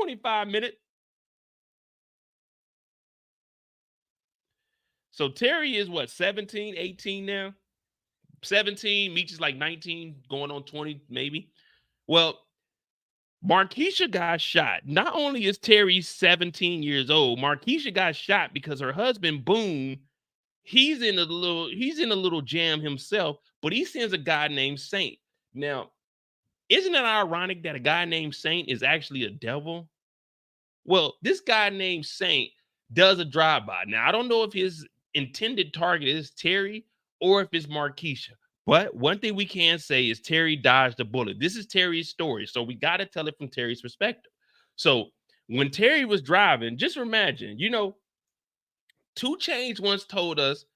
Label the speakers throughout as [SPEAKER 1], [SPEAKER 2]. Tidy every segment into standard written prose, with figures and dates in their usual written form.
[SPEAKER 1] 25 minutes. So Terry is what, 17, 18 now? 17, Meech is like 19, going on 20 maybe. Well, Markeisha got shot. Not only is Terry 17 years old, Markeisha got shot because her husband, Boone, he's in a little jam himself, but he sends a guy named Saint. Now, isn't it ironic that a guy named Saint is actually a devil? Well, this guy named Saint does a drive-by. Now, I don't know if his intended target is Terry or if it's Markeisha. But one thing we can say is Terry dodged a bullet. This is Terry's story, so we got to tell it from Terry's perspective. So when Terry was driving, just imagine, 2 Chainz once told us,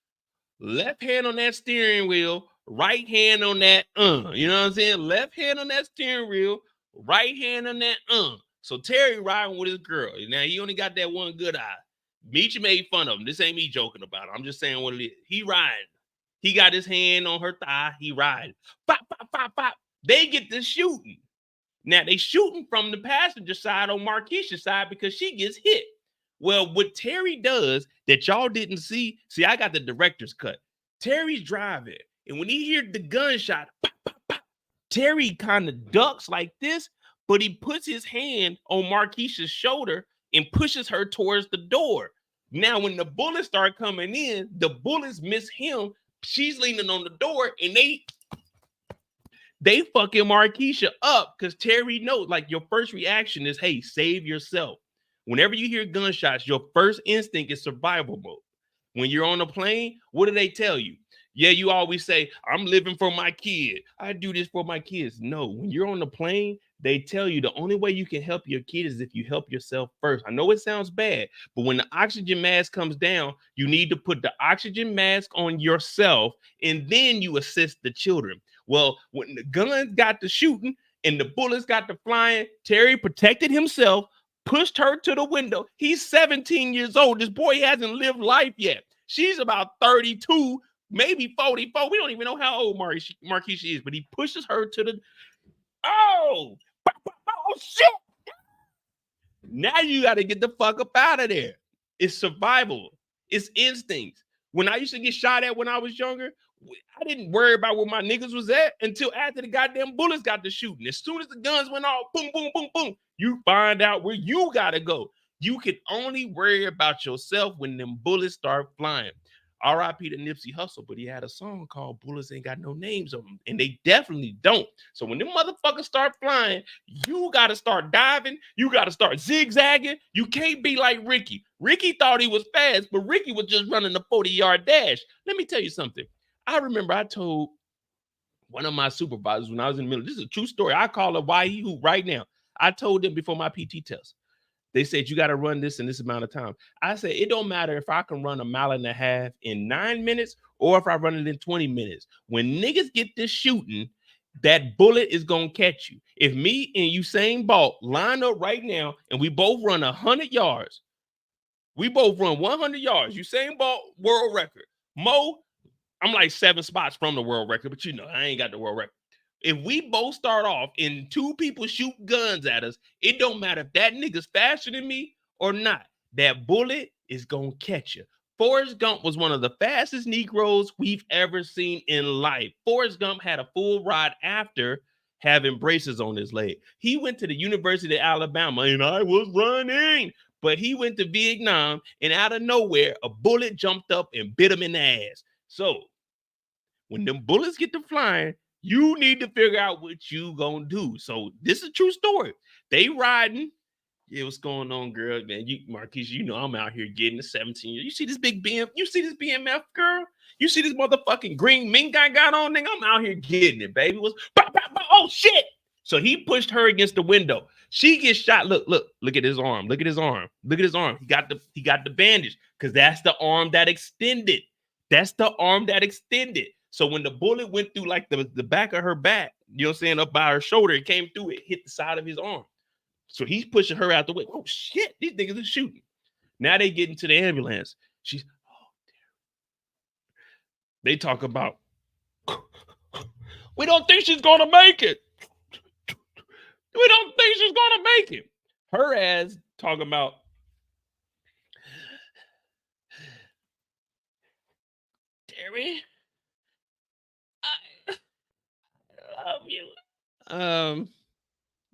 [SPEAKER 1] left hand on that steering wheel, right hand on that, you know what I'm saying? Left hand on that steering wheel, right hand on that, So Terry riding with his girl. Now, he only got that one good eye. Meech made fun of him. This ain't me joking about it. I'm just saying what it is. He riding. He got his hand on her thigh. He riding. Pop, pop, pop, pop. They get to shooting. Now, they shooting from the passenger side on Markeisha's side because she gets hit. Well, what Terry does that y'all didn't see, I got the director's cut. Terry's driving, and when he hears the gunshot, pop, pop, pop, Terry kind of ducks like this, but he puts his hand on Markeisha's shoulder and pushes her towards the door. Now, when the bullets start coming in, the bullets miss him. She's leaning on the door, and they fucking Markeisha up because Terry knows, like, your first reaction is, hey, save yourself. Whenever you hear gunshots, your first instinct is survival mode. When you're on a plane, what do they tell you? Yeah, you always say, I'm living for my kid. I do this for my kids. No, when you're on the plane, they tell you the only way you can help your kid is if you help yourself first. I know it sounds bad, but when the oxygen mask comes down, you need to put the oxygen mask on yourself, and then you assist the children. Well, when the guns got to shooting and the bullets got to flying, Terry protected himself, pushed her to the window. He's 17 years old. This boy hasn't lived life yet. She's about 32, maybe 44. We don't even know how old Markeisha is, but he pushes her to the... Oh shit! Now you got to get the fuck up out of there. It's survival. It's instincts. When I used to get shot at when I was younger, I didn't worry about where my niggas was at until after the goddamn bullets got to shooting. As soon as the guns went off, boom, boom, boom, boom, you find out where you got to go. You can only worry about yourself when them bullets start flying. R.I.P. to Nipsey Hussle, but he had a song called Bullets Ain't Got No Names on them, and they definitely don't. So when them motherfuckers start flying, you got to start diving. You got to start zigzagging. You can't be like Ricky. Ricky thought he was fast, but Ricky was just running a 40-yard dash. Let me tell you something. I remember I told one of my supervisors when I was in the middle, this is a true story. I call her Why He Who right now. I told them before my PT test. They said, you got to run this in this amount of time. I said, it don't matter if I can run 1.5 miles in 9 minutes or if I run it in 20 minutes. When niggas get this shooting, that bullet is going to catch you. If me and Usain Bolt line up right now and we both run 100 yards, we both run 100 yards. Usain Bolt, world record. Mo, I'm like 7 spots from the world record, but I ain't got the world record. If we both start off and 2 people shoot guns at us, it don't matter if that nigga's faster than me or not. That bullet is going to catch you. Forrest Gump was one of the fastest Negroes we've ever seen in life. Forrest Gump had a full ride after having braces on his leg. He went to the University of Alabama, and I was running. But he went to Vietnam, and out of nowhere, a bullet jumped up and bit him in the ass. So when them bullets get to flying, you need to figure out what you gonna do. So this is a true story. They riding. Yeah, what's going on, girl? Man, Markeisha, I'm out here getting the 17 years. You see this big BMF? You see this BMF, girl? You see this motherfucking green mink I got on, nigga? I'm out here getting it, baby. Oh, shit. So he pushed her against the window. She gets shot. Look at his arm. Look at his arm. Look at his arm. He got the bandage because that's the arm that extended. That's the arm that extended. So when the bullet went through like the back of her back, you know what I'm saying, up by her shoulder, it came through, it hit the side of his arm. So he's pushing her out the way. Oh, shit, these niggas are shooting. Now they get into the ambulance. She's, they talk about, we don't think she's going to make it. We don't think she's going to make it. Her ass talking about Terry, I love you.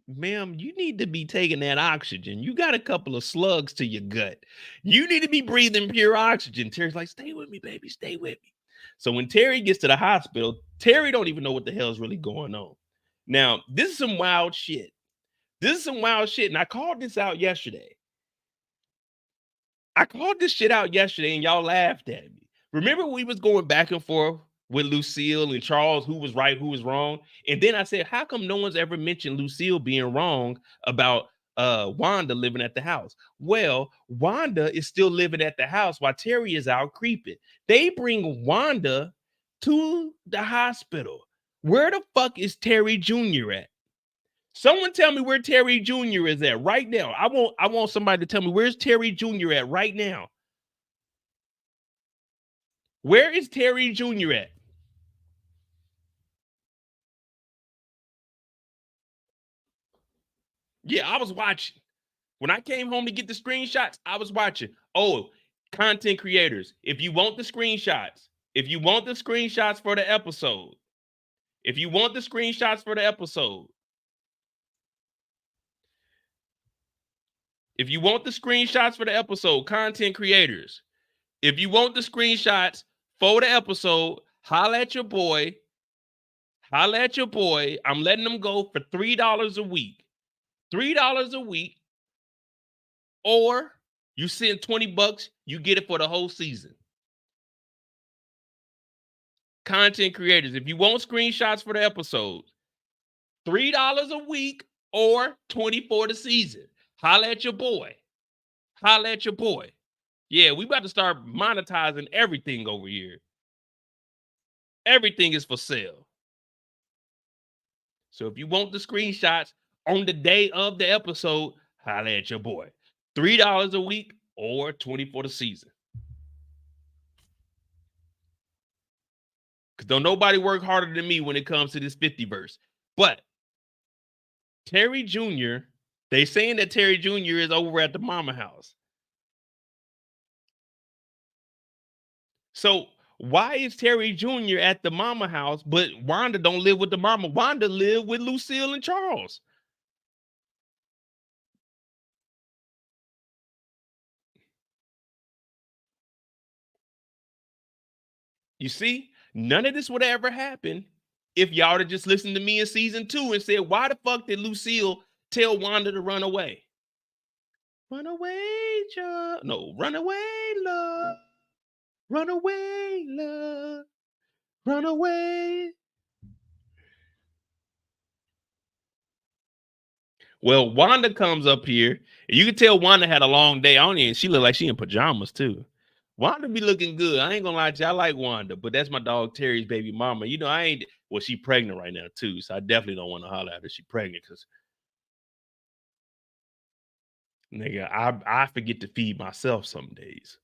[SPEAKER 1] Ma'am, you need to be taking that oxygen. You got a couple of slugs to your gut. You need to be breathing pure oxygen. Terry's like, stay with me, baby. Stay with me. So when Terry gets to the hospital, Terry don't even know what the hell is really going on. Now, this is some wild shit. This is some wild shit. And I called this out yesterday. I called this shit out yesterday and y'all laughed at me. Remember we was going back and forth with Lucille and Charles, who was right, who was wrong? And then I said, how come no one's ever mentioned Lucille being wrong about Wanda living at the house? Well, Wanda is still living at the house while Terry is out creeping. They bring Wanda to the hospital. Where the fuck is Terry Jr. at? Someone tell me where Terry Jr. is at right now. I want somebody to tell me where's Terry Jr. at right now. Where is Terry Jr. at? Yeah, I was watching. When I came home to get the screenshots, I was watching. Oh, content creators, if you want the screenshots, for the episode, content creators, if you want the screenshots for the episode, holla at your boy. I'm letting them go for $3 a week. $3 a week. Or you send $20, you get it for the whole season. Content creators, if you want screenshots for the episodes, $3 a week or $20 for the season. Holla at your boy. Yeah, we about to start monetizing everything over here. Everything is for sale. So if you want the screenshots on the day of the episode, holla at your boy. $3 a week or $20 for the season. Because don't nobody work harder than me when it comes to this 50 verse. But Terry Jr., they saying that Terry Jr. is over at the mama house. So why is Terry Jr. at the mama house, but Wanda don't live with the mama? Wanda live with Lucille and Charles. You see, none of this would have ever happened if y'all would have just listened to me in season 2 and said, why the fuck did Lucille tell Wanda to run away? Run away, Chuck. No, run away, love. Run away, love. Run away. Well, Wanda comes up here, and you can tell Wanda had a long day on her, and she looked like she in pajamas too. Wanda be looking good. I ain't gonna lie to you. I like Wanda, but that's my dog Terry's baby mama. You know, I ain't. Well, she pregnant right now too, so I definitely don't want to holler at her. She pregnant because, nigga, I forget to feed myself some days.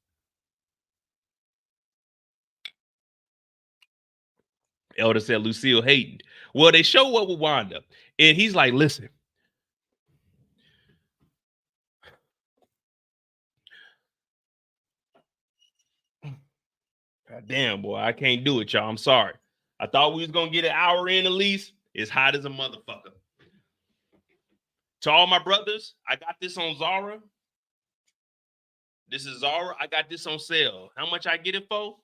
[SPEAKER 1] Elder said Lucille hating. Well, they show up with Wanda, and he's like, listen. God damn, boy, I can't do it, y'all. I'm sorry. I thought we was gonna get an hour in at least. It's hot as a motherfucker. To all my brothers, I got this on Zara. This is Zara. I got this on sale. How much I get it for?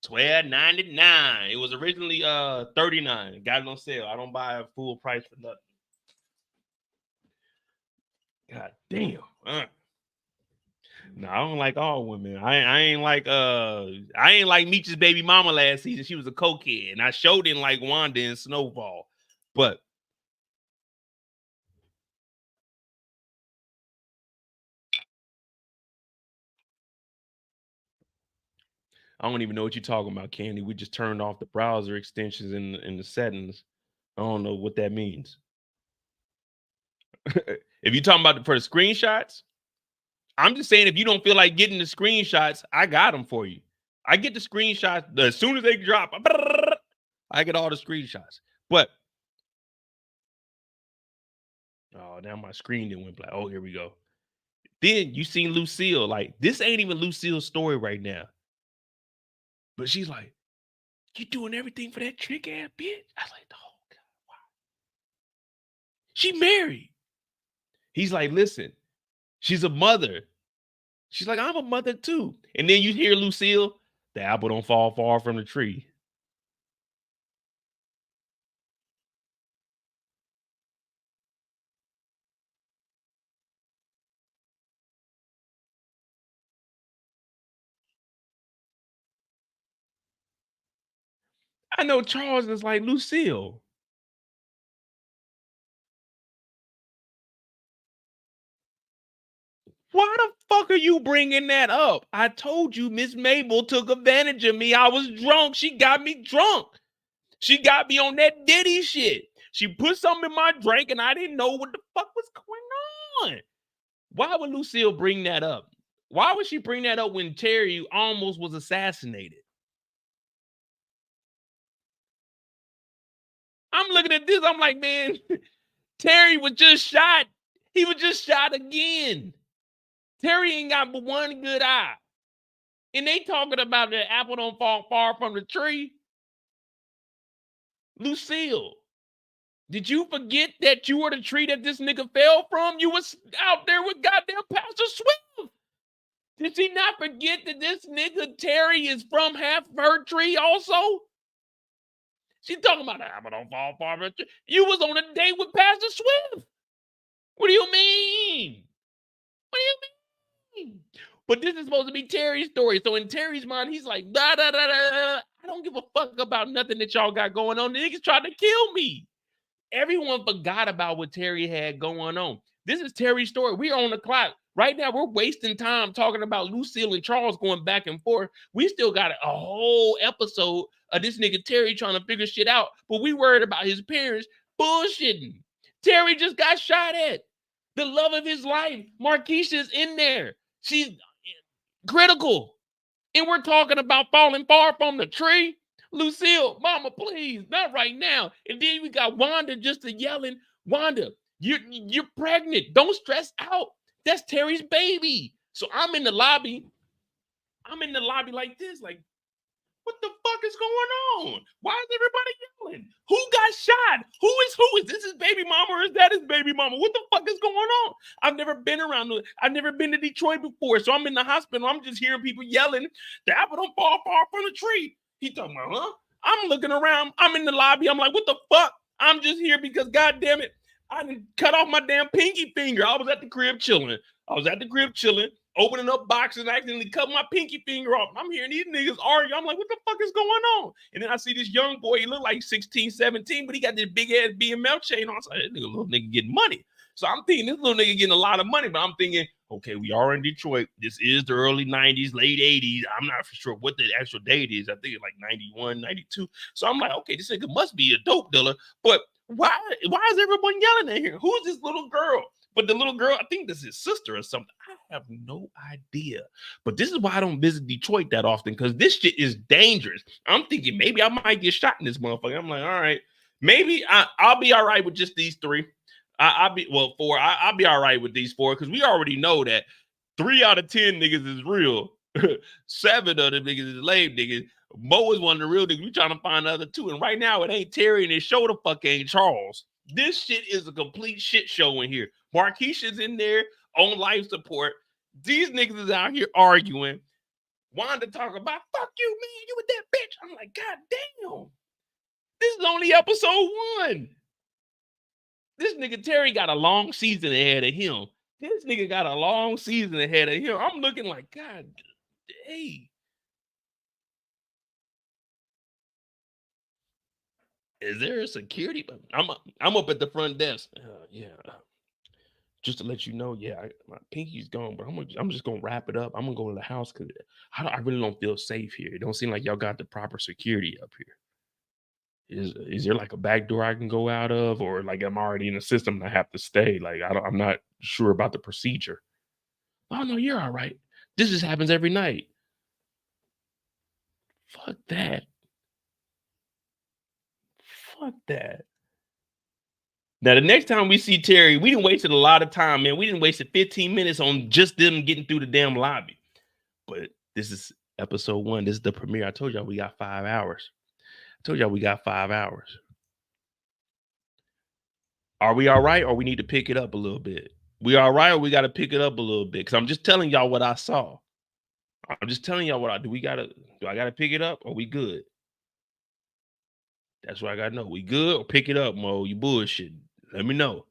[SPEAKER 1] $12.99. It was originally $39. Got it on sale. I don't buy a full price for nothing. God damn. No, I don't like all women. I ain't like Meech's baby mama last season. She was a cokehead, and I sure didn't like Wanda in Snowfall. But I don't even know what you're talking about, Candy. We just turned off the browser extensions in the settings. I don't know what that means. If you're talking about for the screenshots, I'm just saying if you don't feel like getting the screenshots, I got them for you. I get the screenshots as soon as they drop. I get all the screenshots. But Oh, now my screen didn't went black. Oh, here we go. Then you seen Lucille. Like, this ain't even Lucille's story right now. But she's like, you doing everything for that trick ass bitch? I was like, oh God, wow. She married. He's like, listen, she's a mother. She's like, I'm a mother too. And then you hear Lucille, the apple don't fall far from the tree. I know Charles is like, Lucille, why the fuck are you bringing that up? I told you Miss Mabel took advantage of me. I was drunk. She got me drunk. She got me on that Diddy shit. She put something in my drink and I didn't know what the fuck was going on. Why would Lucille bring that up? Why would she bring that up when Terry almost was assassinated? I'm looking at this. I'm like, man, Terry was just shot. He was just shot again. Terry ain't got but one good eye. And they talking about the apple don't fall far from the tree. Lucille, did you forget that you were the tree that this nigga fell from? You was out there with goddamn Pastor Swift. Did she not forget that this nigga Terry is from half her tree also? She talking about the apple don't fall far from the tree. You was on a date with Pastor Swift. What do you mean? What do you mean? But this is supposed to be Terry's story. So in Terry's mind, he's like, da da da da. I don't give a fuck about nothing that y'all got going on. The niggas tried to kill me. Everyone forgot about what Terry had going on. This is Terry's story. We are on the clock. Right now, we're wasting time talking about Lucille and Charles going back and forth. We still got a whole episode of this nigga Terry trying to figure shit out, but we worried about his parents bullshitting. Terry just got shot at. The love of his life, Marquisha's in there. She's critical. And we're talking about falling far from the tree. Lucille, mama, please, not right now. And then we got Wanda just yelling, Wanda, you're pregnant. Don't stress out. That's Terry's baby. So I'm in the lobby. I'm in the lobby like this, like, what the fuck is going on? Why is everybody yelling? Who got shot? Who is this his baby mama or is that his baby mama? What the fuck is going on? I've never been around. I've never been to Detroit before. So I'm in the hospital. I'm just hearing people yelling, the apple don't fall far from the tree. He talking about, huh? I'm looking around. I'm in the lobby. I'm like, what the fuck? I'm just here because God damn it, I didn't cut off my damn pinky finger. I was at the crib chilling. Opening up boxes and accidentally cut my pinky finger off. I'm hearing these niggas argue. I'm like, what the fuck is going on? And then I see this young boy, he look like 16, 17, but he got this big ass BMF chain on. I was like, this little nigga getting money. So I'm thinking this little nigga getting a lot of money, but I'm thinking, okay, we are in Detroit. This is the early 90s, late 80s. I'm not for sure what the actual date is. I think it's like 91, 92. So I'm like, okay, this nigga must be a dope dealer. But why is everyone yelling at here? Who's this little girl? But the little girl, I think this is his sister or something. I have no idea. But this is why I don't visit Detroit that often, because this shit is dangerous. I'm thinking maybe I might get shot in this motherfucker. I'm like, all right, maybe I'll be all right with just these three. I'll be four. I'll be all right with these four because we already know that 3 out of 10 niggas is real. 7 of the niggas is lame niggas. Mo is one of the real niggas. We trying to find the other 2. And right now it ain't Terry and it show the fuck ain't Charles. This shit is a complete shit show in here. Marquisha's in there on life support. These niggas is out here arguing. Wanda talking about, fuck you, man, you with that bitch. I'm like, God damn. This is only episode 1. This nigga Terry got a long season ahead of him. This nigga got a long season ahead of him. I'm looking like, God, hey. Is there a security? I'm up at the front desk. Yeah. Just to let you know, yeah, my pinky's gone, but I'm just gonna wrap it up. I'm gonna go to the house because I really don't feel safe here. It don't seem like y'all got the proper security up here. Is there like a back door I can go out of, or like I'm already in the system and I have to stay? Like I'm not sure about the procedure. Oh no, you're all right. This just happens every night. Fuck that. Fuck that. Now, the next time we see Terry, we didn't wasted a lot of time, man. We didn't wasted 15 minutes on just them getting through the damn lobby. But this is episode 1. This is the premiere. I told y'all we got 5 hours. I told y'all we got 5 hours. Are we all right, or we need to pick it up a little bit? We all right, or we got to pick it up a little bit? Because I'm just telling y'all what I saw. I'm just telling y'all what I do. Do I gotta pick it up, or we good? That's what I gotta know. We good or pick it up, Mo? You bullshit. Let me know.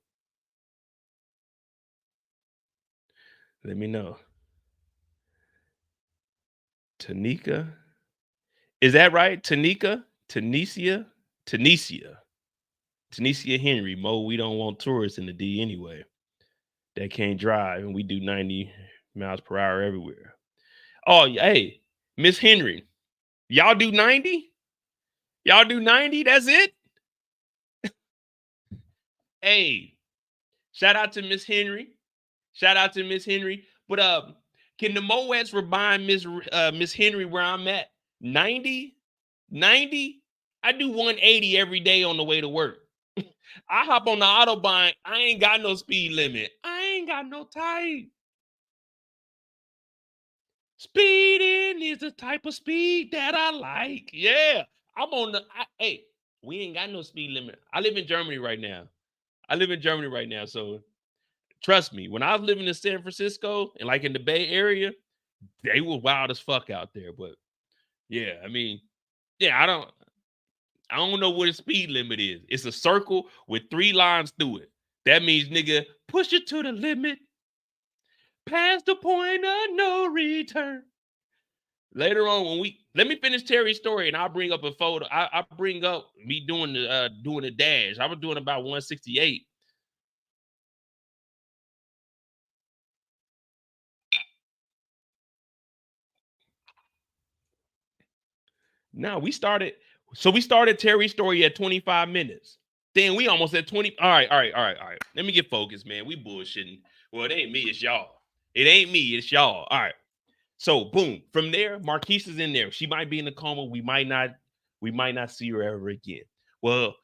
[SPEAKER 1] Let me know. Tanika. Is that right? Tanika? Tanesia Henry. Mo, we don't want tourists in the D anyway. That can't drive, and we do 90 miles per hour everywhere. Oh, hey, Miss Henry. Y'all do 90? Y'all do 90? That's it? Hey, shout out to Miss Henry. Shout out to Miss Henry. But can the Moettes remind Miss Henry where I'm at? 90? 90? I do 180 every day on the way to work. I hop on the Autobahn. I ain't got no speed limit. I ain't got no type. Speeding is the type of speed that I like. Yeah. I'm on the hey, we ain't got no speed limit. I live in Germany right now. So trust me, when I was living in San Francisco and like in the Bay Area, they were wild as fuck out there. But yeah, I mean, yeah, I don't know what a speed limit is. It's a circle with 3 lines through it. That means, nigga, push it to the limit. Past the point of no return. Later on, let me finish Terry's story, and I'll bring up a photo. I bring up me doing the dash. I was doing about 168. Now we started Terry's story at 25 minutes. Then we almost at 20. All right. Let me get focused, man. We bullshitting. Well, it ain't me, it's y'all. It ain't me, it's y'all. All right. So boom. From there, Marquise is in there. She might be in a coma. We might not see her ever again. Well,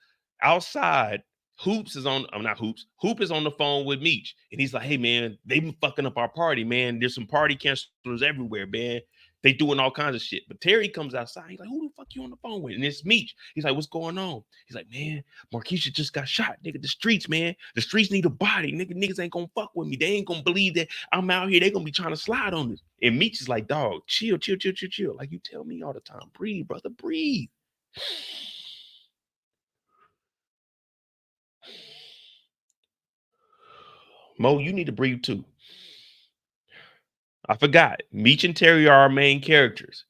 [SPEAKER 1] outside, Hoops is on. I'm not Hoops. Hoop is on the phone with Meech, and he's like, "Hey man, they been fucking up our party, man. There's some party cancelers everywhere, man. They doing all kinds of shit." But Terry comes outside. He's like, "Who the fuck you on the phone with?" And it's Meech. He's like, "What's going on?" He's like, "Man, Marquisha just got shot, nigga. The streets, man. The streets need a body, nigga. Niggas ain't gonna fuck with me. They ain't gonna believe that I'm out here. They gonna be trying to slide on this." And Meech is like, "Dog, chill. Like you tell me all the time. Breathe, brother. Breathe." Mo, you need to breathe too. I forgot. Meech and Terry are our main characters.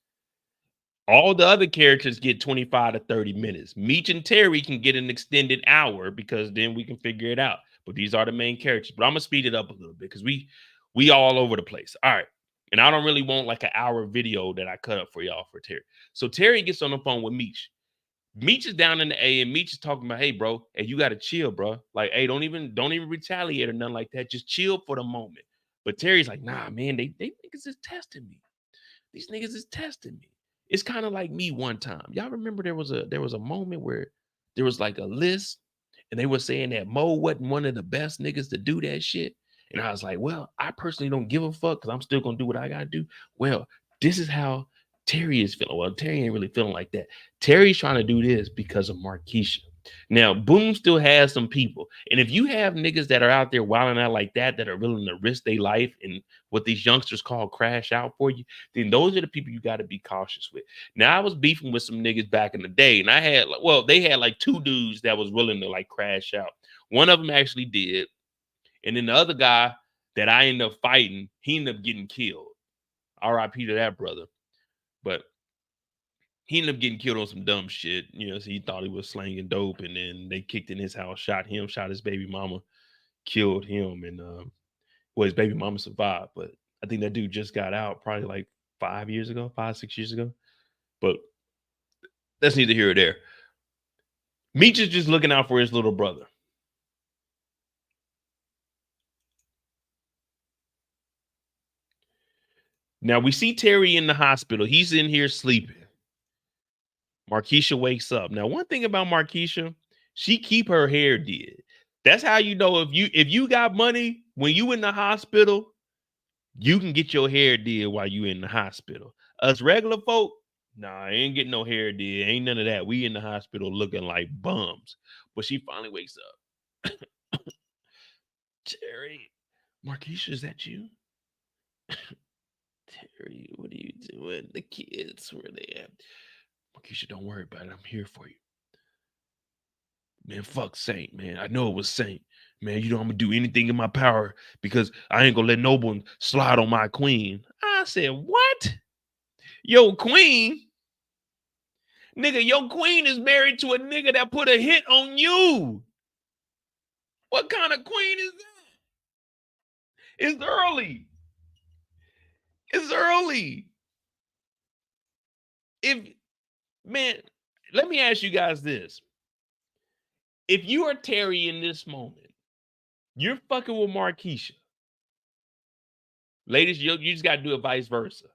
[SPEAKER 1] All the other characters get 25 to 30 minutes. Meech and Terry can get an extended hour because then we can figure it out. But these are the main characters. But I'm gonna speed it up a little bit because we all over the place. All right. And I don't really want like an hour video that I cut up for y'all for Terry. So Terry gets on the phone with Meech. Meech is down in the A, and Meech is talking about, "Hey, bro, hey, you gotta chill, bro. Like, hey, don't even retaliate or nothing like that. Just chill for the moment." But Terry's like, "Nah, man, they niggas is testing me. These niggas is testing me." It's kind of like me one time. Y'all remember there was a moment where there was like a list, and they were saying that Mo wasn't one of the best niggas to do that shit. And I was like, well, I personally don't give a fuck because I'm still gonna do what I gotta do. Well, this is how Terry is feeling. Well, Terry ain't really feeling like that. Terry's trying to do this because of Marquisha. Now, Boom still has some people. And if you have niggas that are out there wilding out like that are willing to risk their life and what these youngsters call crash out for you, then those are the people you got to be cautious with. Now, I was beefing with some niggas back in the day, and they had like 2 dudes that was willing to like crash out. One of them actually did. And then the other guy that I ended up fighting, he ended up getting killed. RIP to that brother. But he ended up getting killed on some dumb shit. So he thought he was slanging dope, and then they kicked in his house, shot him, shot his baby mama, killed him, and his baby mama survived. But I think that dude just got out probably like 5 years ago, 6 years ago. But that's neither here or there. Meech is just looking out for his little brother. Now we see Terry in the hospital. He's in here sleeping. Marquisha wakes up. Now, one thing about Marquisha, she keep her hair did. That's how you know if you got money when you in the hospital, you can get your hair did while you in the hospital. Us regular folk, nah, ain't getting no hair did. Ain't none of that. We in the hospital looking like bums. But she finally wakes up. Terry, Markeisha, is that you? Terry, what are you doing? The kids, where they at? Markeisha, don't worry about it. I'm here for you. Man, fuck Saint, man. I know it was Saint. Man, you know I'm gonna do anything in my power because I ain't gonna let no one slide on my queen. I said, what? Yo, queen? Nigga, your queen is married to a nigga that put a hit on you. What kind of queen is that? It's early. It's early. Man, let me ask you guys this. If you are Terry in this moment, you're fucking with Markeisha. Ladies, you just got to do it vice versa.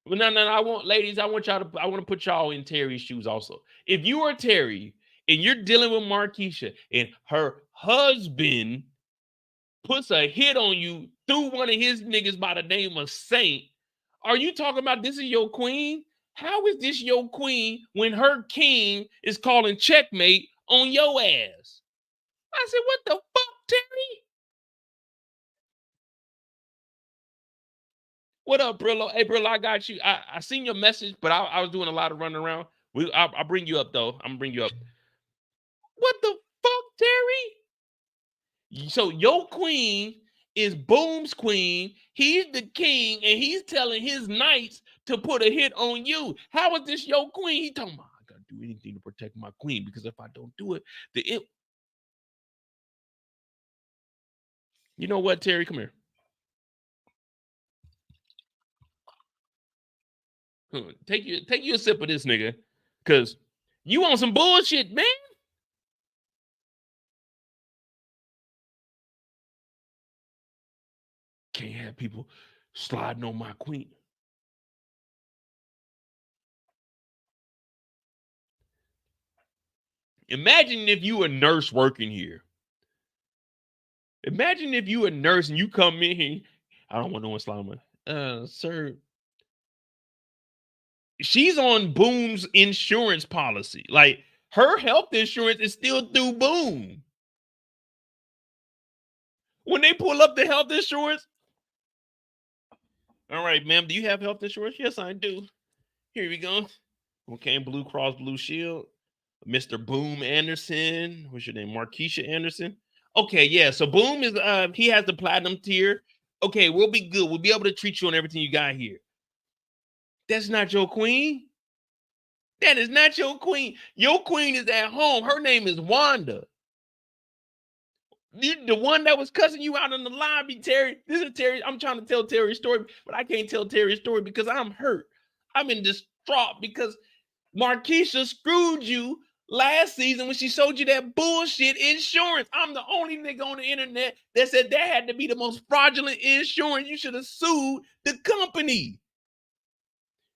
[SPEAKER 1] Well, no, I want to put y'all in Terry's shoes also. If you are Terry and you're dealing with Markeisha and her husband puts a hit on you through one of his niggas by the name of Saint, are you talking about this is your queen? How is this your queen when her king is calling checkmate on your ass? I said, what the fuck, Terry? What up, Brillo? Hey, Brillo, I got you. I seen your message, but I was doing a lot of running around. I'll bring you up, though. I'm gonna bring you up. What the fuck, Terry? So your queen is Boom's queen. He's the king, and he's telling his knights to put a hit on you. How is this your queen? He talking about, I gotta do anything to protect my queen because if I don't do it, You know what, Terry? Come here. Take you a sip of this, nigga, because you want some bullshit, man. Can't have people sliding on my queen. Imagine if you a nurse working here. Imagine if you a nurse and you come in here. I don't want no one sliding. Sir, she's on Boom's insurance policy. Like her health insurance is still through Boom. When they pull up the health insurance, all right, ma'am, do you have health insurance? Yes, I do. Here we go. Okay, Blue Cross Blue Shield. Mr. Boom Anderson. What's your name? Markeisha Anderson. Okay, yeah. So Boom is he has the platinum tier. Okay, we'll be good. We'll be able to treat you on everything you got here. That's not your queen. That is not your queen. Your queen is at home. Her name is Wanda. The one that was cussing you out in the lobby, Terry. This is Terry. I'm trying to tell Terry's story, but I can't tell Terry's story because I'm hurt. I'm in distraught because Markeisha screwed you last season when she showed you that bullshit insurance. I'm the only nigga on the internet that said that had to be the most fraudulent insurance. You should have sued the company.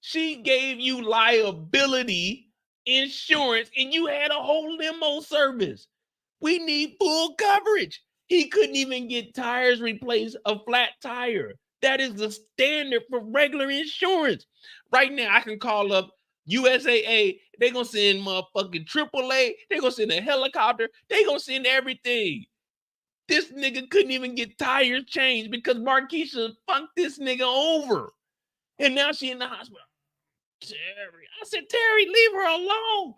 [SPEAKER 1] She gave you liability insurance and you had a whole limo service. We need full coverage. He couldn't even get tires replaced, a flat tire. That is the standard for regular insurance. Right now, I can call up USAA. They're going to send motherfucking AAA. They're going to send a helicopter. They're going to send everything. This nigga couldn't even get tires changed because Markeisha funked this nigga over. And now she in the hospital. Terry. I said, Terry, leave her alone.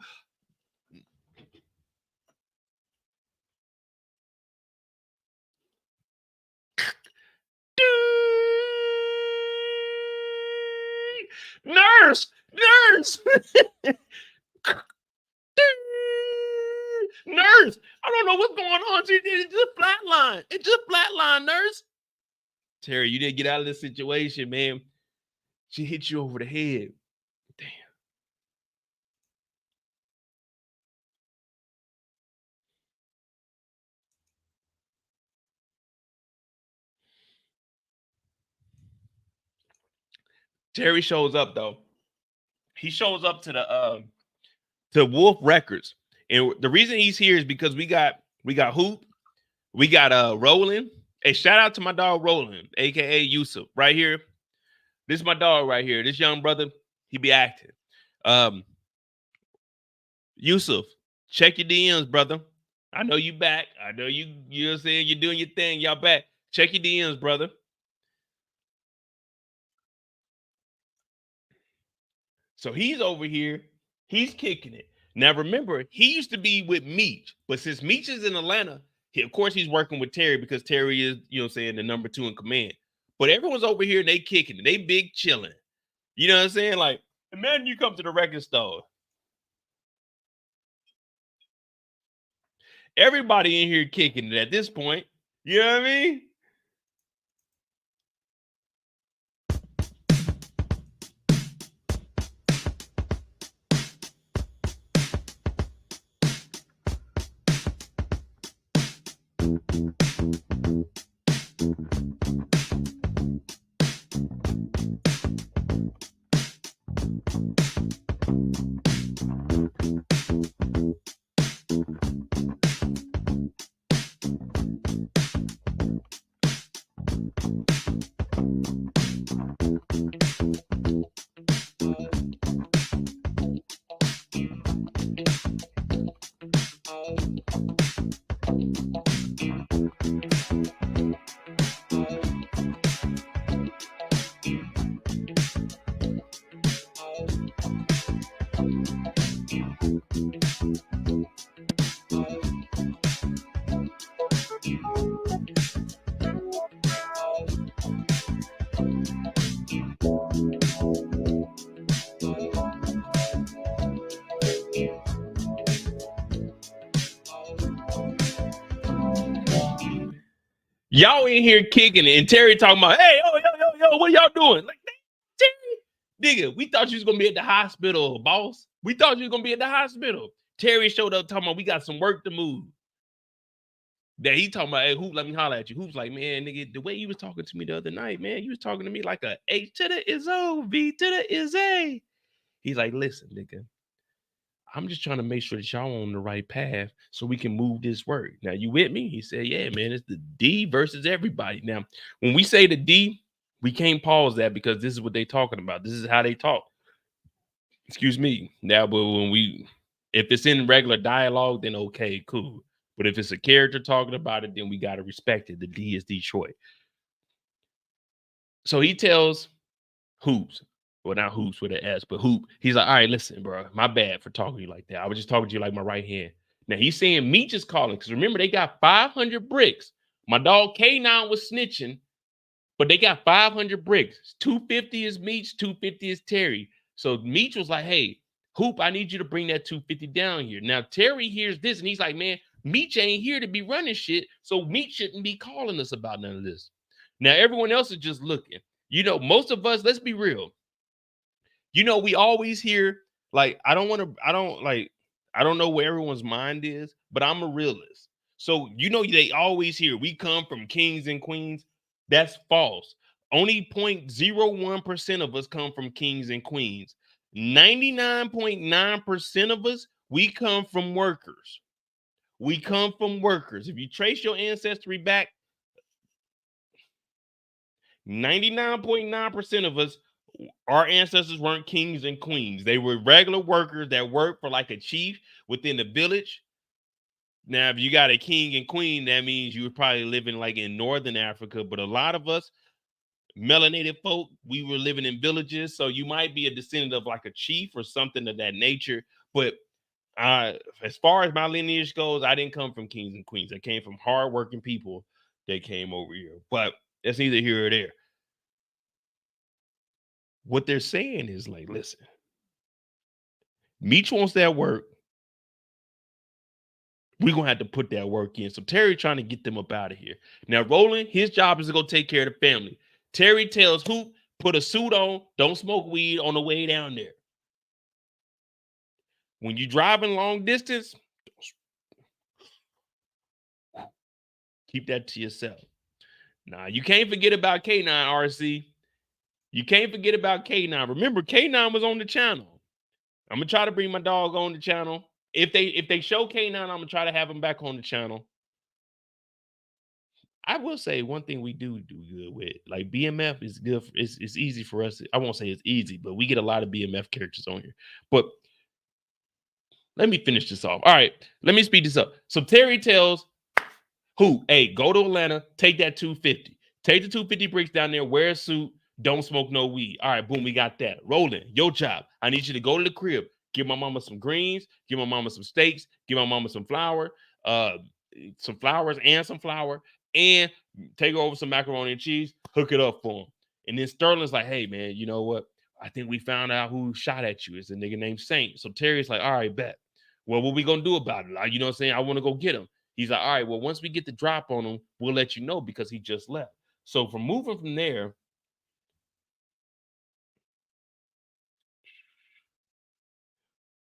[SPEAKER 1] Nurse! Nurse! I don't know what's going on. It's just flatline. It's just flatline, nurse. Terry, you didn't get out of this situation, man. She hit you over the head. Damn. Terry shows up though. He shows up to the Wolf Records, and the reason he's here is because we got Hoop, We got Roland. Hey, shout out to my dog Roland, aka Yusuf, right here. This is my dog right here. This young brother, he be acting. Yusuf, check your DMs, brother. I know you back. I know you know what I'm saying? You're doing your thing. Y'all back. Check your DMs, brother. So he's over here. He's kicking it. Now remember, he used to be with Meech, but since Meech is in Atlanta, of course he's working with Terry because Terry is, you know what I'm saying, the number 2 in command. But everyone's over here and they kicking it. They big chilling. You know what I'm saying? Like, imagine you come to the record store. Everybody in here kicking it at this point. You know what I mean? Y'all in here kicking it, and Terry talking about, hey, yo, what y'all doing? Like, Terry, nigga, we thought you was gonna be at the hospital, boss. We thought you was gonna be at the hospital. Terry showed up talking about we got some work to move. That he talking about, hey, Hoop, let me holler at you. Hoop's like, man, nigga, the way you was talking to me the other night, man, you was talking to me like a H to the is O, V to the is A. He's like, listen, nigga, I'm just trying to make sure that y'all on the right path so we can move this work. Now, you with me? He said, yeah, man, it's the D versus everybody. Now, when we say the D, we can't pause that because this is what they talking about. This is how they talk. Excuse me. Now, but if it's in regular dialogue, then okay, cool. But if it's a character talking about it, then we got to respect it. The D is Detroit. So he tells Hoops, well, not Hoops with an S, but Hoop. He's like, all right, listen, bro, my bad for talking to you like that. I was just talking to you like my right hand. Now he's saying Meech is calling because remember, they got 500 bricks. My dog K9 was snitching, but they got 500 bricks. 250 is Meech, 250 is Terry. So Meech was like, hey, Hoop, I need you to bring that 250 down here. Now Terry hears this and he's like, man, Meech ain't here to be running shit, so Meech shouldn't be calling us about none of this. Now everyone else is just looking. You know, most of us, let's be real. You know, we always hear, like, I don't know where everyone's mind is, but I'm a realist. So, you know, they always hear we come from kings and queens. That's false. Only 0.01% of us come from kings and queens. 99.9% of us, we come from workers. We come from workers. If you trace your ancestry back, 99.9% of us, our ancestors weren't kings and queens. They were regular workers that worked for like a chief within the village. Now, if you got a king and queen, that means you were probably living like in northern Africa. But a lot of us, melanated folk, we were living in villages. So you might be a descendant of like a chief or something of that nature. But as far as my lineage goes, I didn't come from kings and queens. I came from hardworking people that came over here. But that's neither here or there. What they're saying is like, listen, Meech wants that work. We're gonna have to put that work in. So Terry trying to get them up out of here. Now, Roland, his job is to go take care of the family. Terry tells Hoop, put a suit on, don't smoke weed on the way down there. When you're driving long distance, keep that to yourself. Now, you can't forget about K9, RC. You can't forget about K9. Remember, K9 was on the channel. I'm gonna try to bring my dog on the channel. If they show K9, I'm gonna try to have him back on the channel. I will say one thing we do good with, like BMF is good. It's easy for us. I won't say it's easy, but we get a lot of BMF characters on here. But let me finish this off. All right, let me speed this up. So Terry tells who, hey, go to Atlanta, take that 250. Take the 250 bricks down there, wear a suit, don't smoke no weed. All right, boom, we got that. Rolling, your job. I need you to go to the crib, give my mama some greens, give my mama some steaks, give my mama some flowers and some flour, and take her over some macaroni and cheese, hook it up for him. And then Sterling's like, hey, man, you know what? I think we found out who shot at you. It's a nigga named Saint. So Terry's like, all right, bet. Well, what we gonna do about it? Like, you know what I'm saying? I want to go get him. He's like, all right, well, once we get the drop on him, we'll let you know because he just left. So from moving from there,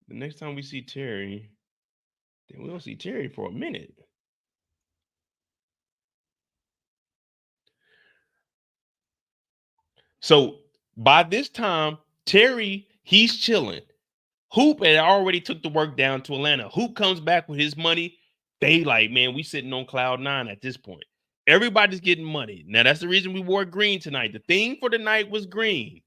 [SPEAKER 1] the next time we see Terry, then we don't see Terry for a minute. So by this time, Terry, he's chilling. Hoop had already took the work down to Atlanta. Hoop comes back with his money. They like, man, we sitting on cloud 9 at this point. Everybody's getting money. Now, that's the reason we wore green tonight. The theme for the night was green.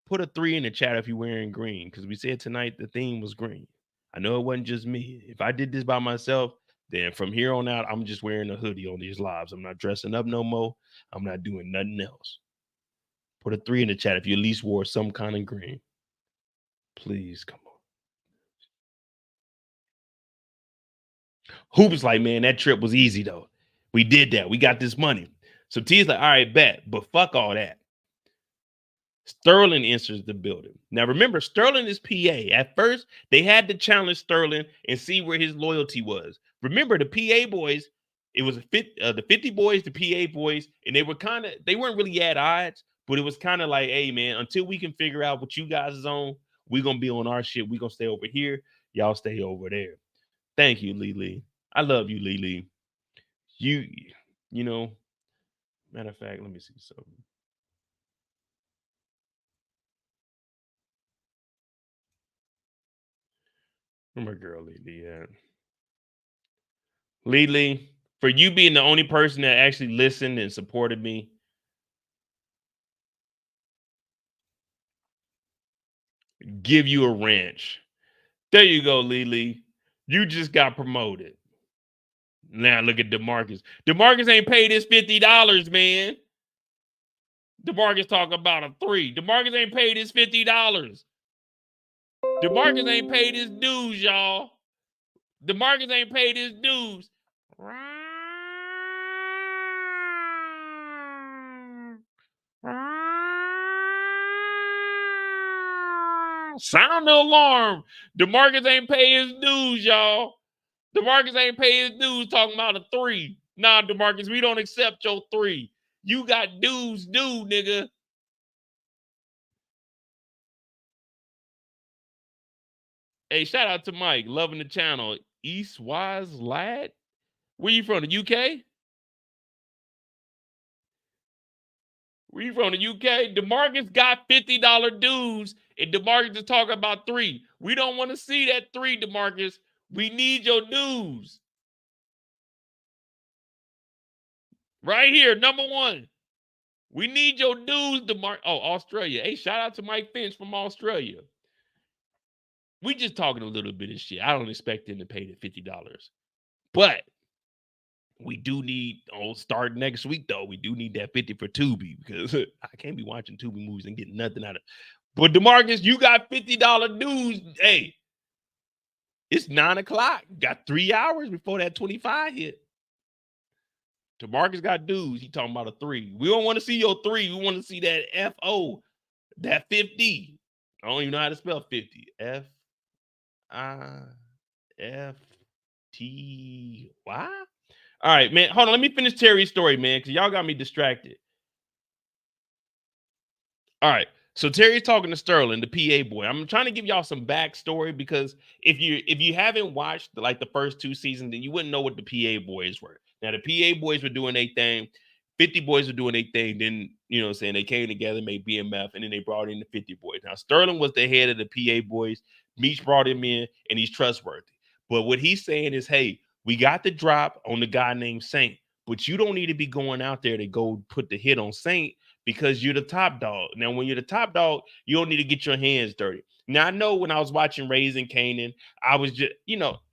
[SPEAKER 1] Put a 3 in the chat if you're wearing green, because we said tonight the theme was green. I know it wasn't just me. If I did this by myself, then from here on out, I'm just wearing a hoodie on these lives. I'm not dressing up no more. I'm not doing nothing else. Put a 3 in the chat if you at least wore some kind of green. Please, come on. Hoop is like, man, that trip was easy, though. We did that. We got this money. So T's like, all right, bet. But fuck all that. Sterling enters the building. Now, remember, Sterling is PA. At first, they had to challenge Sterling and see where his loyalty was. Remember, the PA boys, it was the 50 boys, the PA boys, and they weren't really at odds, but it was kind of like, hey, man, until we can figure out what you guys is on, we're going to be on our shit. We're going to stay over here. Y'all stay over there. Thank you, Lee. I love you, Lee. You know, matter of fact, let me see something. Where my girl Lee at? Lee, for you being the only person that actually listened and supported me, give you a wrench. There you go, Lee. You just got promoted. Now look at DeMarcus. DeMarcus ain't paid his $50, man. DeMarcus talking about a 3. DeMarcus ain't paid his $50. DeMarcus ain't paid his dues, y'all. DeMarcus ain't paid his dues. Sound the alarm. DeMarcus ain't pay his dues, y'all. DeMarcus ain't pay his dues talking about a 3. Nah, DeMarcus, we don't accept your 3. You got dues due, nigga. Hey, shout out to Mike, loving the channel. Eastwise Lad? Where you from, the UK? Where you from, the UK? DeMarcus got $50 dues, and DeMarcus is talking about 3. We don't want to see that 3, DeMarcus. We need your dues. Right here, number 1. We need your dues, DeMarcus. Oh, Australia. Hey, shout out to Mike Finch from Australia. We just talking a little bit of shit. I don't expect him to pay the $50. But we do need, start next week, though. We do need that 50 for Tubi, because I can't be watching Tubi movies and getting nothing out of it. But DeMarcus, you got $50 dues. Hey, it's 9 o'clock. Got 3 hours before that 25 hit. DeMarcus got dues. He talking about a 3. We don't want to see your 3. We want to see that FO, that 50. I don't even know how to spell 50. FIFTY. All right, man. Hold on. Let me finish Terry's story, man, because y'all got me distracted. All right. So Terry's talking to Sterling, the PA boy. I'm trying to give y'all some backstory, because if you haven't watched like the first 2 seasons, then you wouldn't know what the PA boys were. Now the PA boys were doing their thing, 50 boys were doing their thing. Then, you know what I'm saying, they came together, made BMF, and then they brought in the 50 boys. Now Sterling was the head of the PA boys. Meech brought him in, and he's trustworthy. But what he's saying is, hey, We got the drop on the guy named Saint, but you don't need to be going out there to go put the hit on Saint because you're the top dog. Now, when you're the top dog, you don't need to get your hands dirty. Now, I know when I was watching Raising Kanan, I was just,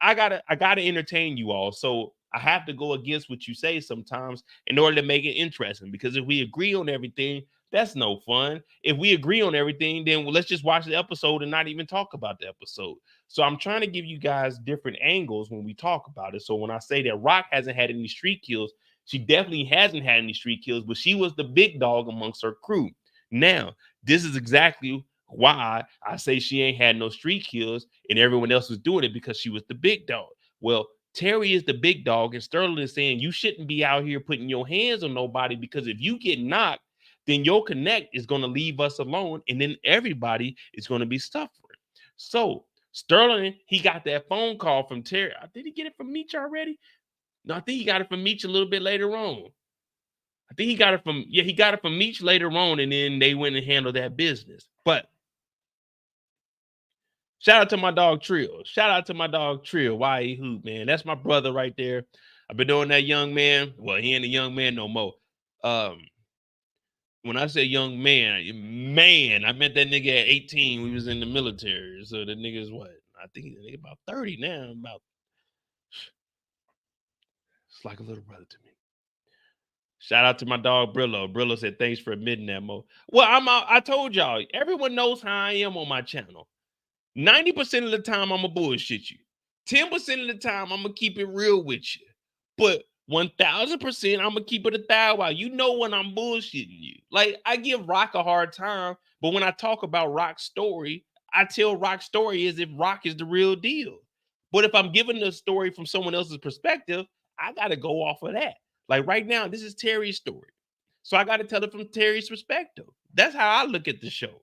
[SPEAKER 1] I gotta entertain you all. So I have to go against what you say sometimes in order to make it interesting. Because if we agree on everything, that's no fun. If we agree on everything, then let's just watch the episode and not even talk about the episode. So I'm trying to give you guys different angles when we talk about it. So when I say that Rock hasn't had any street kills, she definitely hasn't had any street kills, but she was the big dog amongst her crew. Now, this is exactly why I say she ain't had no street kills and everyone else was doing it, because she was the big dog. Well, Terry is the big dog, and Sterling is saying you shouldn't be out here putting your hands on nobody, because if you get knocked, then your connect is going to leave us alone, and then everybody is going to be suffering. So Sterling, he got that phone call from Terry. Did he get it from Meech already? No, I think he got it from Meech a little bit later on. I think he got it from Meech later on, and then they went and handled that business. But shout out to my dog Trill. Shout out to my dog Trill. YE Hoop, man. That's my brother right there. I've been doing that young man. Well, he ain't a young man no more. When I say young man, I met that nigga at 18. We was in the military. So the nigga's what? I think he's about 30 now. It's like a little brother to me. Shout out to my dog Brillo. Brillo said, thanks for admitting that, Mo. Well, I told y'all, everyone knows how I am on my channel. 90% of the time, I'm going to bullshit you. 10% of the time, I'm going to keep it real with you. But 1,000%, I'm going to keep it a thou out. You know when I'm bullshitting you. Like, I give Rock a hard time, but when I talk about Rock's story, I tell Rock's story as if Rock is the real deal. But if I'm giving the story from someone else's perspective, I got to go off of that. Like right now, this is Terry's story. So I got to tell it from Terry's perspective. That's how I look at the show.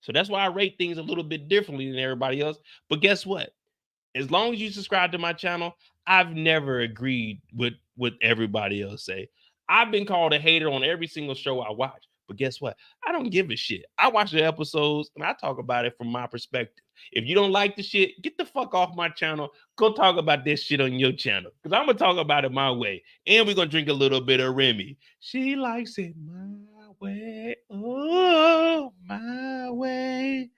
[SPEAKER 1] So that's why I rate things a little bit differently than everybody else. But guess what? As long as you subscribe to my channel, I've never agreed with what everybody else say. I've been called a hater on every single show I watch. But guess what? I don't give a shit. I watch the episodes and I talk about it from my perspective. If you don't like the shit, get the fuck off my channel. Go talk about this shit on your channel. Because I'm going to talk about it my way. And we're going to drink a little bit of Remy. She likes it my way. Oh, my way.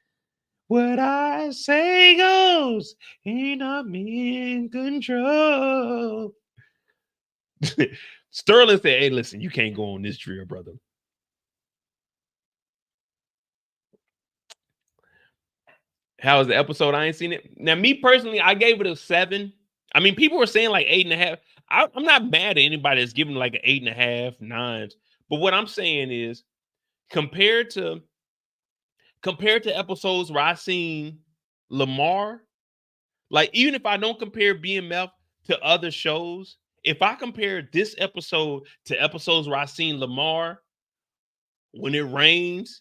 [SPEAKER 1] What I say goes. Ain't I'm in control. Sterling said, hey, listen, you can't go on this drill, brother. How was the episode? I ain't seen it. Now, me personally, I gave it a 7. I mean, people were saying like 8.5. I'm not mad at anybody that's giving like an 8.5, 9. But what I'm saying is, compared to episodes where I seen Lamar, like even if I don't compare BMF to other shows, if I compare this episode to episodes where I seen Lamar when it rains,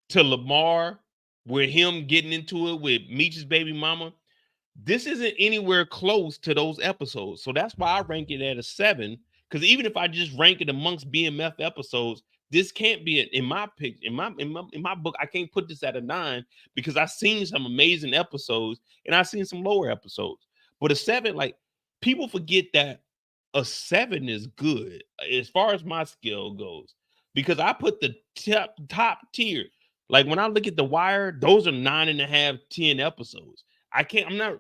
[SPEAKER 1] to Lamar with him getting into it with Meech's baby mama, this isn't anywhere close to those episodes. So that's why I rank it at a 7. Because even if I just rank it amongst BMF episodes, this can't be in my pick. In my book, I can't put this at a 9 because I've seen some amazing episodes and I've seen some lower episodes. But a 7, like people forget that a 7 is good as far as my scale goes, because I put the top tier. Like when I look at The Wire, those are 9.5, 10 episodes.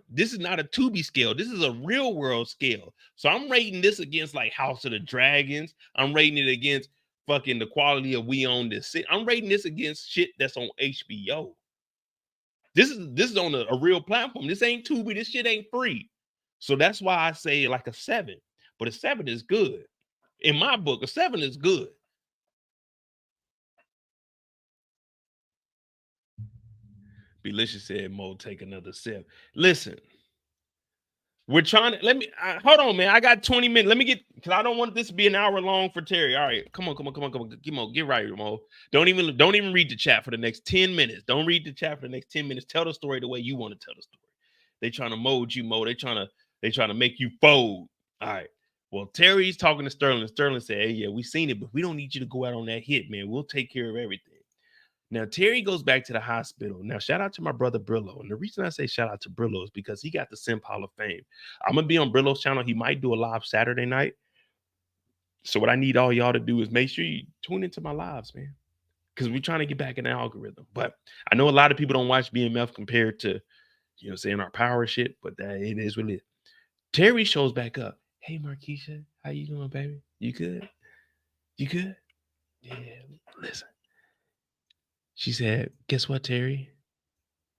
[SPEAKER 1] This is not a Tubi scale. This is a real world scale. So I'm rating this against like House of the Dragons. I'm rating it against fucking the quality of We Own This City. I'm rating this against shit that's on HBO. This is on a real platform. This ain't Tubi. This shit ain't free. So that's why I say like a 7. But a 7 is good. In my book, a 7 is good. Belicious said, Mo, take another sip. Listen, we're trying to hold on, man. I got 20 minutes. Let me get, because I don't want this to be an hour long for Terry. All right, come on. Get right, Mo. Don't even read the chat for the next 10 minutes. Don't read the chat for the next 10 minutes. Tell the story the way you want to tell the story. They trying to mold you, Mo. They trying to make you fold. All right. Well, Terry's talking to Sterling. Sterling said, hey, yeah, we seen it, but we don't need you to go out on that hit, man. We'll take care of everything. Now, Terry goes back to the hospital. Now, shout out to my brother Brillo. And the reason I say shout out to Brillo is because he got the Simp Hall of Fame. I'm going to be on Brillo's channel. He might do a live Saturday night. So what I need all y'all to do is make sure you tune into my lives, man. Because we're trying to get back in the algorithm. But I know a lot of people don't watch BMF compared to, saying our power shit. But that it is what it is. Terry shows back up. Hey, Markeisha, how you doing, baby? You good? You good? Yeah, listen. She said, guess what, Terry?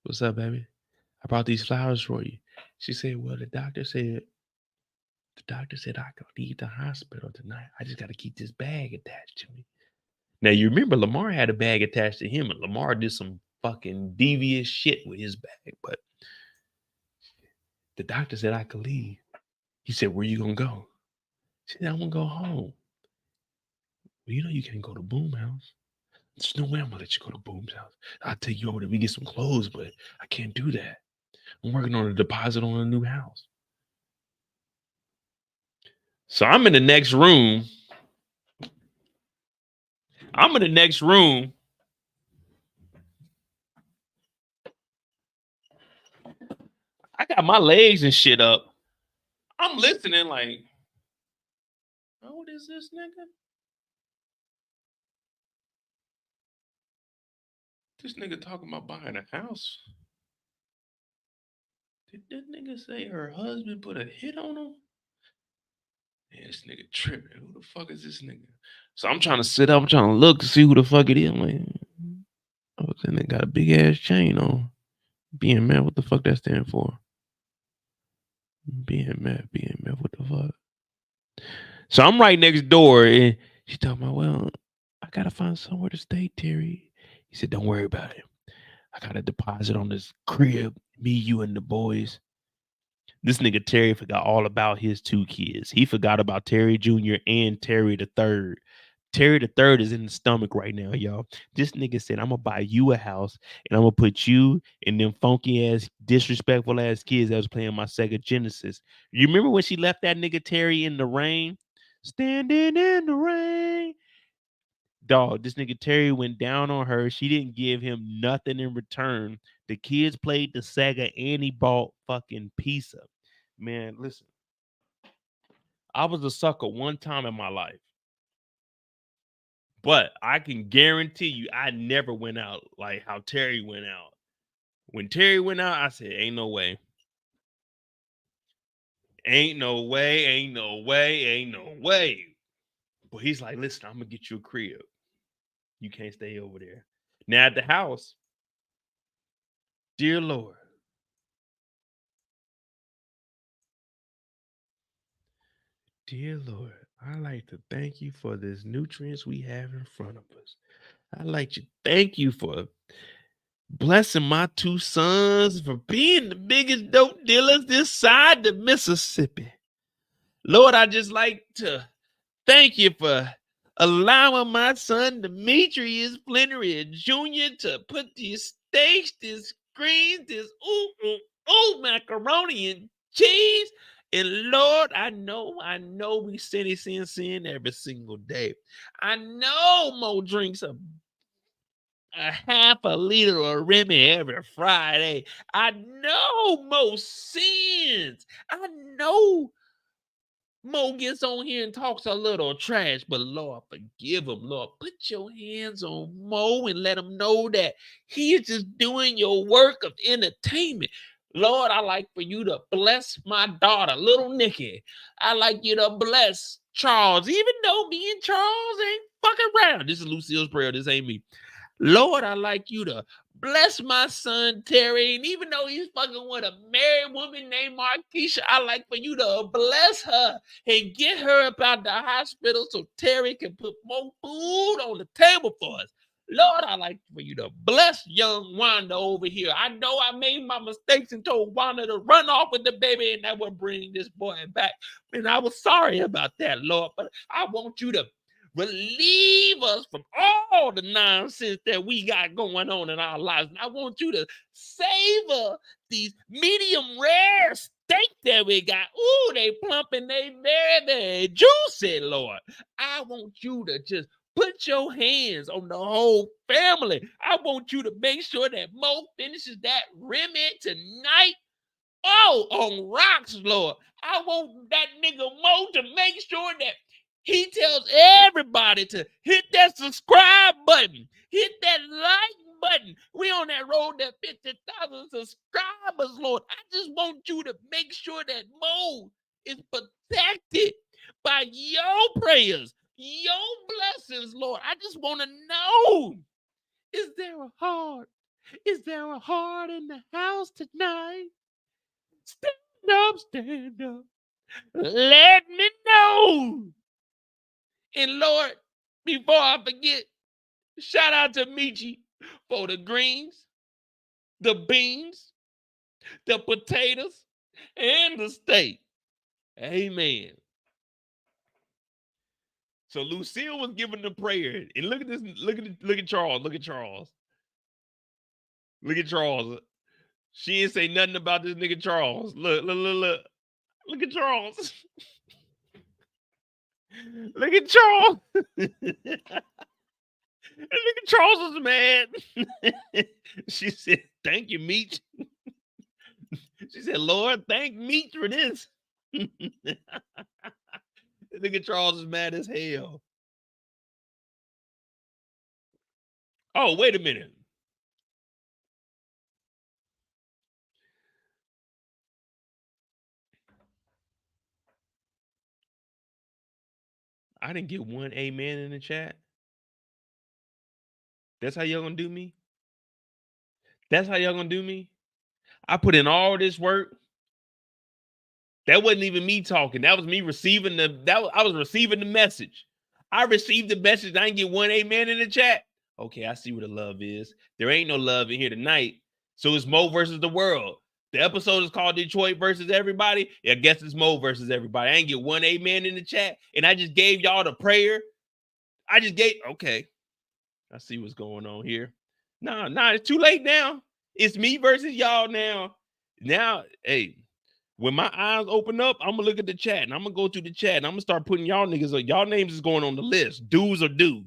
[SPEAKER 1] What's up, baby? I brought these flowers for you. She said, well, the doctor said I could leave the hospital tonight. I just got to keep this bag attached to me. Now, you remember Lamar had a bag attached to him, and Lamar did some fucking devious shit with his bag, but the doctor said I could leave. He said, where you going to go? She said, I'm going to go home. Well, you can't go to Boom House. There's no way I'm going to let you go to Boom's house. I'll take you over there. We get some clothes, but I can't do that. I'm working on a deposit on a new house. So I'm in the next room. I got my legs and shit up. I'm listening like, oh, what is this nigga? This nigga talking about buying a house. Did this nigga say her husband put a hit on him? Yeah, this nigga tripping. Who the fuck is this nigga? So I'm trying to sit up. I'm trying to look to see who the fuck it is. I'm like, oh, then they got a big ass chain on. BMF, what the fuck that stand for? BMF, what the fuck? So I'm right next door, and she talking about, well, I gotta find somewhere to stay, Terry. He said, don't worry about it. I got a deposit on this crib, me, you, and the boys. This nigga Terry forgot all about his two kids. He forgot about Terry Jr. and Terry the Third. Terry the Third is in the stomach right now, y'all. This nigga said, I'm gonna buy you a house and I'm gonna put you and them funky ass, disrespectful ass kids that was playing my Sega Genesis. You remember when she left that nigga Terry in the rain? Standing in the rain. Dog, this nigga Terry went down on her. She didn't give him nothing in return. The kids played the Sega and he bought fucking pizza. Man, listen. I was a sucker one time in my life. But I can guarantee you I never went out like how Terry went out. When Terry went out, I said, ain't no way. Ain't no way, ain't no way, ain't no way. But he's like, listen, I'm going to get you a crib. You can't stay over there. Now at the house, dear Lord. Dear Lord, I'd like to thank you for this nutrients we have in front of us. I'd like to thank you for blessing my two sons for being the biggest dope dealers this side of Mississippi. Lord, I just like to thank you for allowing my son Demetrius, Flenory Jr. to put these steaks, this greens, this macaroni and cheese. And Lord, I know we sin every single day. I know more drinks a half a liter of Remy every Friday. I know more sins. I know Mo gets on here and talks a little trash, but Lord, forgive him. Lord, put your hands on Mo and let him know that he is just doing your work of entertainment. Lord, I like for you to bless my daughter, little Nikki. I like you to bless Charles, even though me and Charles ain't fucking around. This is Lucille's prayer. This ain't me. Lord, I like you to bless my son Terry. And even though he's fucking with a married woman named Markeisha, I like for you to bless her and get her up out the hospital so Terry can put more food on the table for us. Lord, I like for you to bless young Wanda over here. I know I made my mistakes and told Wanda to run off with the baby and that would bring this boy back. And I was sorry about that, Lord, but I want you to relieve us from all the nonsense that we got going on in our lives. And I want you to savor these medium rare steak that we got. Ooh, they plump and they very, very juicy, Lord. I want you to just Put your hands on the whole family. I want you to make sure that Mo finishes that Remy tonight. Oh, on rocks, Lord. I want that nigga Mo to make sure that he tells everybody to hit that subscribe button, hit that like button. We on that road to 50,000 subscribers, Lord. I just want you to make sure that Mo is protected by your prayers, your blessings, Lord. I just want to know, is there a heart? Is there a heart in the house tonight? Stand up, stand up. Let me know. And Lord, before I forget, shout out to Meech for the greens, the beans, the potatoes, and the steak. Amen. So Lucille was giving the prayer. And look at this, look at Charles. Look at Charles. Look at Charles. She didn't say nothing about this nigga Charles. Look. Look at Charles. Look at Charles. Look at Charles is mad. She said, thank you, Meech. She said, Lord, thank Meech for this. Look at Charles is mad as hell. Oh, wait a minute. I didn't get one amen in the chat. That's how y'all gonna do me? That's how y'all gonna do me? I put in all this work. That wasn't even me talking. That was me receiving I was receiving the message. I received the message. I didn't get one amen in the chat. Okay, I see where the love is. There ain't no love in here tonight. So it's Mo versus the world. The episode is called Detroit versus everybody. I guess it's Mo versus everybody. I ain't get one amen in the chat. And I just gave y'all the prayer. Okay. I see what's going on here. Nah, it's too late now. It's me versus y'all now. Now, hey, when my eyes open up, I'm gonna look at the chat and I'm gonna go through the chat and I'm gonna start putting y'all niggas on. Y'all names is going on the list. Do's or do.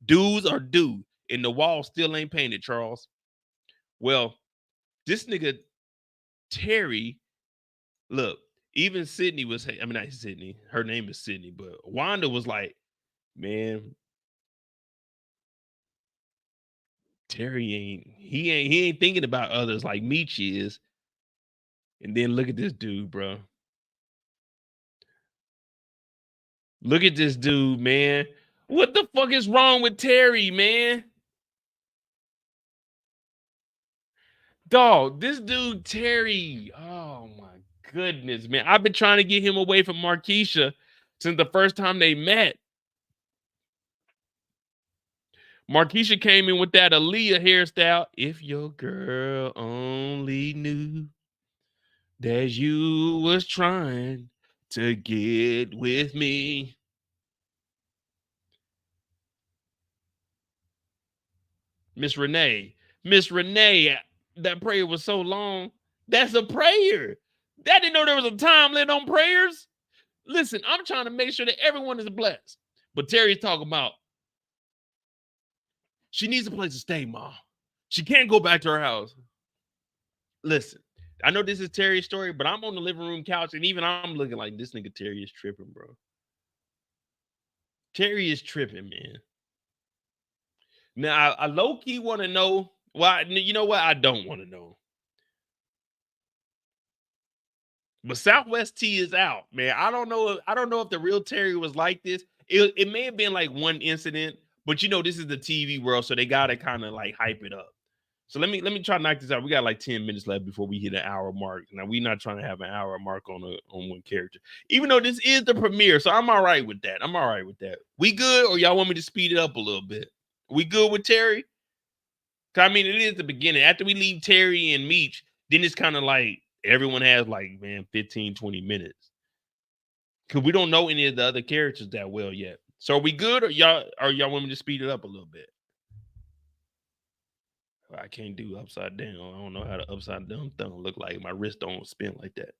[SPEAKER 1] Do's or do. And the wall still ain't painted, Charles. Well, this nigga Terry, look, even Sydney was, I mean, not Sydney, her name is Sydney, but Wanda was like, man, Terry he ain't thinking about others like Meech is. And then look at this dude, bro. Look at this dude, man. What the fuck is wrong with Terry, man? Dog, this dude, Terry. Oh my goodness, man. I've been trying to get him away from Markeisha since the first time they met. Markeisha came in with that Aaliyah hairstyle. If your girl only knew that you was trying to get with me. Miss Renee, that prayer was so long. That's a prayer. That didn't know there was a time limit on prayers. Listen, I'm trying to make sure that everyone is blessed. But Terry's talking about she needs a place to stay, Mom. She can't go back to her house. Listen, I know this is Terry's story, but I'm on the living room couch and even I'm looking like this nigga Terry is tripping, bro. Terry is tripping, man. Now, I low-key want to know. Well, you know what? I don't want to know. But Southwest T is out, man. I don't know if the real Terry was like this. It may have been like one incident, but you know, this is the TV world, so they gotta kind of like hype it up. So let me try to knock this out. We got like 10 minutes left before we hit an hour mark. Now we're not trying to have an hour mark on one character, even though this is the premiere. So I'm all right with that. We good, or y'all want me to speed it up a little bit? We good with Terry? I mean, it is the beginning. After we leave Terry and Meech, then it's kind of like everyone has like, man, 15, 20 minutes. Because we don't know any of the other characters that well yet. So are we good, or y'all want me to speed it up a little bit? I can't do upside down. I don't know how the upside down thing look like. My wrist don't spin like that.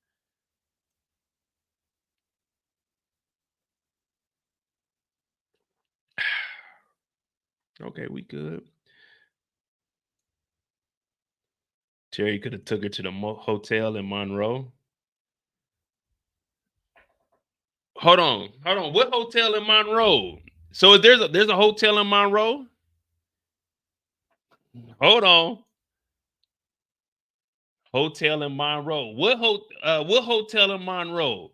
[SPEAKER 1] Okay, we good. Terry could have took her to the hotel in Monroe. Hold on. What hotel in Monroe? So there's a hotel in Monroe? Hold on. Hotel in Monroe. What hotel in Monroe?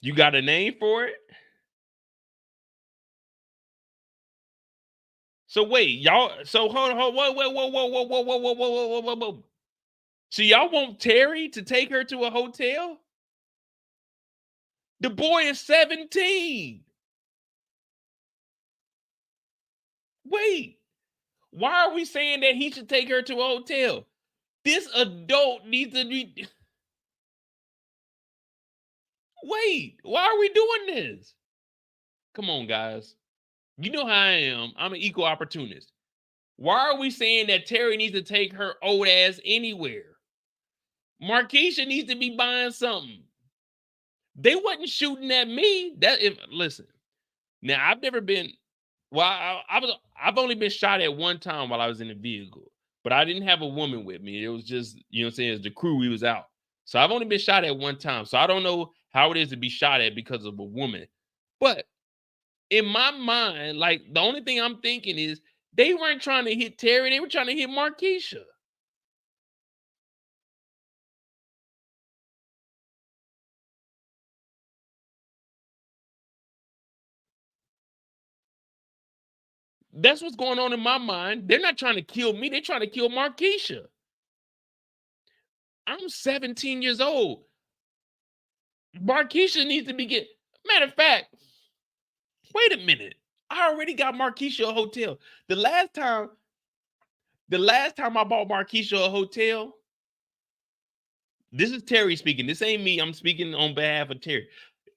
[SPEAKER 1] You got a name for it? So wait, y'all. So hold on, whoa. So y'all want Terry to take her to a hotel? The boy is 17. Wait, why are we saying that he should take her to a hotel? This adult needs to be. Wait, why are we doing this? Come on, guys. You know how I am. I'm an equal opportunist. Why are we saying that Terry needs to take her old ass anywhere? Markeisha needs to be buying something. They wasn't shooting at me. Listen. Now I've never been. Well, I've only been shot at one time while I was in the vehicle, but I didn't have a woman with me. It was just, you know what I'm saying, it's the crew, we was out. So I've only been shot at one time. So I don't know how it is to be shot at because of a woman. But in my mind, like the only thing I'm thinking is they weren't trying to hit Terry, they were trying to hit Markeisha. That's what's going on in my mind. They're not trying to kill me, they're trying to kill Markeisha. I'm 17 years old. Markeisha needs to be get. Matter of fact, wait a minute. I already got Markeisha a hotel. The last time I bought Markeisha a hotel, this is Terry speaking. This ain't me. I'm speaking on behalf of Terry.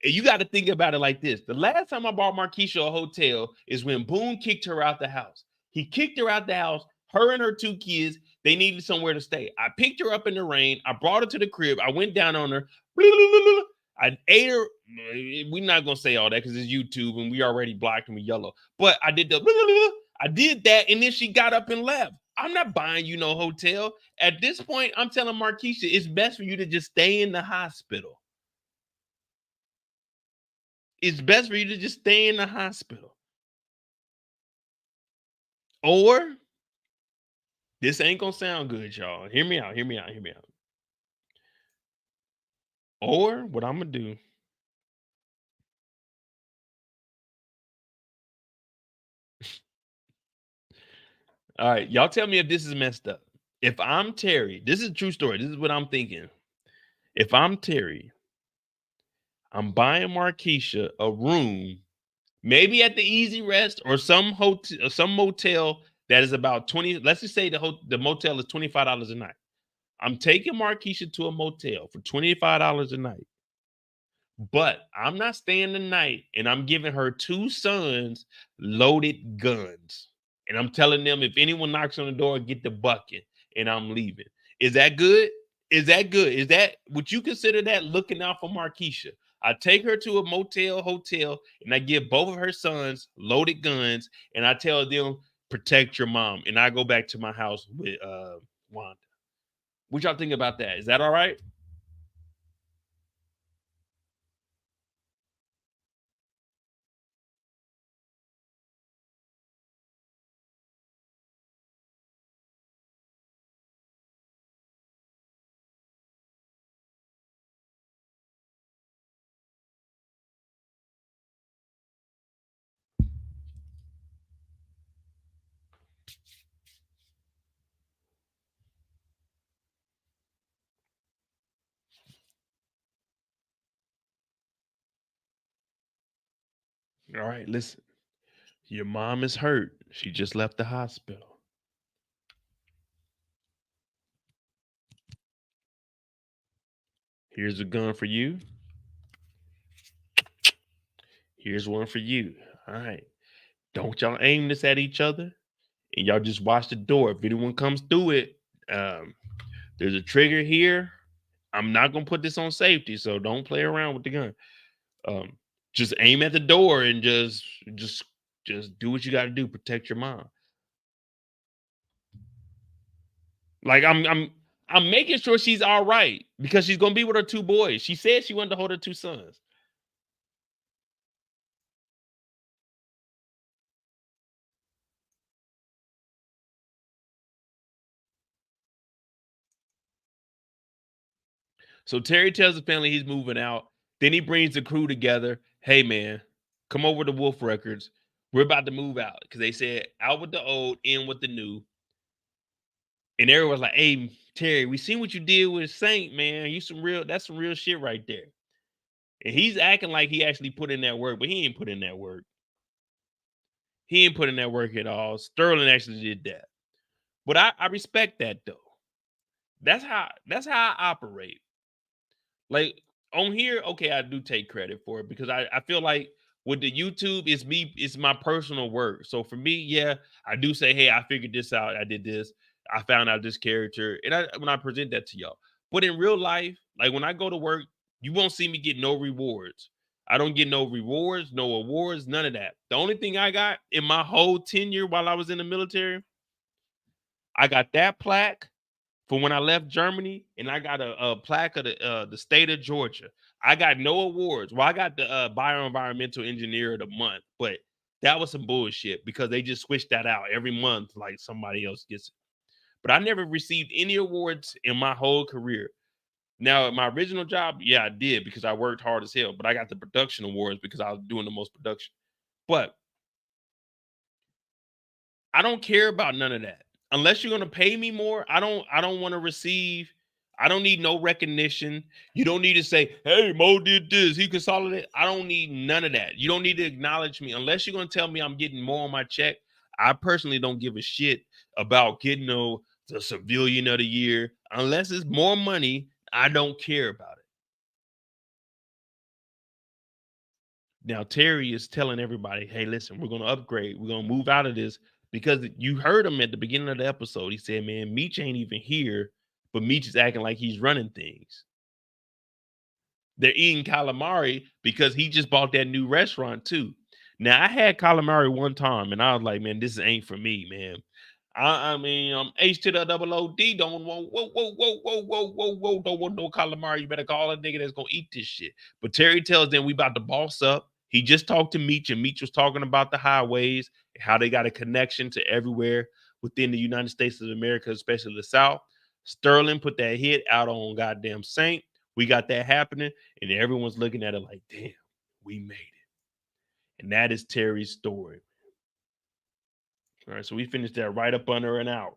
[SPEAKER 1] You got to think about it like this. The last time I bought Markeisha a hotel is when Boone kicked her out the house. He kicked her out the house. Her and her two kids, they needed somewhere to stay. I picked her up in the rain. I brought her to the crib. I went down on her. I ate her. We're not gonna say all that because it's YouTube and we already blocked and we yellow. But I did that, and then she got up and left. I'm not buying you no hotel. At this point, I'm telling Markeisha it's best for you to just stay in the hospital. It's best for you to just stay in the hospital. Or this ain't gonna sound good, y'all. Hear me out. Or what I'm gonna do. All right, y'all tell me if this is messed up. If I'm Terry, this is a true story. This is what I'm thinking. If I'm Terry, I'm buying Markeisha a room, maybe at the Easy Rest or some hotel, some motel that is about 20. Let's just say the motel is $25 a night. I'm taking Markeisha to a motel for $25 a night. But I'm not staying the night, and I'm giving her two sons loaded guns. And I'm telling them if anyone knocks on the door, get the bucket, and I'm leaving. Is that good? Is that good? Is that, would you consider that looking out for Markeisha? I take her to a hotel, and I give both of her sons loaded guns, and I tell them, protect your mom. And I go back to my house with Wanda. What y'all think about that? Is that all right? All right, listen. Your mom is hurt. She just left the hospital. Here's a gun for you. Here's one for you. All right. Don't y'all aim this at each other. And y'all just watch the door. If anyone comes through it, there's a trigger here. I'm not gonna put this on safety, so don't play around with the gun. Just aim at the door and just do what you got to do. Protect your mom. Like I'm making sure she's all right because she's gonna be with her 2 boys. She said she wanted to hold her 2 sons. So Terry tells the family he's moving out. Then he brings the crew together. Hey man, come over to Wolf Records. We're about to move out because they said out with the old, in with the new. And everyone's like, "Hey Terry, we seen what you did with Saint, man. That's some real shit right there." And he's acting like he actually put in that work, but he ain't put in that work. He ain't put in that work at all. Sterling actually did that. But I respect that though. That's how I operate. Like on here, okay, I do take credit for it because I feel like with the YouTube, it's my personal work. So for me, yeah, I do say, hey, I figured this out. I did this. I found out this character. And when I present that to y'all. But in real life, like when I go to work, you won't see me get no rewards. I don't get no rewards, no awards, none of that. The only thing I got in my whole tenure while I was in the military, I got that plaque for when I left Germany, and I got a plaque of the state of Georgia. I got no awards. Well, I got the bioenvironmental engineer of the month, but that was some bullshit because they just switched that out every month, like somebody else gets it. But I never received any awards in my whole career. Now, my original job, yeah, I did because I worked hard as hell, but I got the production awards because I was doing the most production. But I don't care about none of that. Unless you're gonna pay me more, I don't want to receive. I don't need no recognition. You don't need to say, hey, Mo did this, he consolidated. I don't need none of that. You don't need to acknowledge me unless you're gonna tell me I'm getting more on my check. I personally don't give a shit about getting the civilian of the year. Unless it's more money, I don't care about it. Now, Terry is telling everybody, hey, listen, we're going to upgrade. We're going to move out of this because you heard him at the beginning of the episode. He said, man, Meech ain't even here, but Meech is acting like he's running things. They're eating calamari because he just bought that new restaurant too. Now, I had calamari one time and I was like, man, this ain't for me, man. I mean, H to the double OD don't want don't want no calamari. You better call a nigga that's gonna eat this shit. But Terry tells them we about to boss up. He just talked to Meech, and Meech was talking about the highways, how they got a connection to everywhere within the United States of America, especially the South. Sterling put that hit out on goddamn Saint. We got that happening, and everyone's looking at it like, damn, we made it. And that is Terry's story. All right, so we finished that right up under an hour.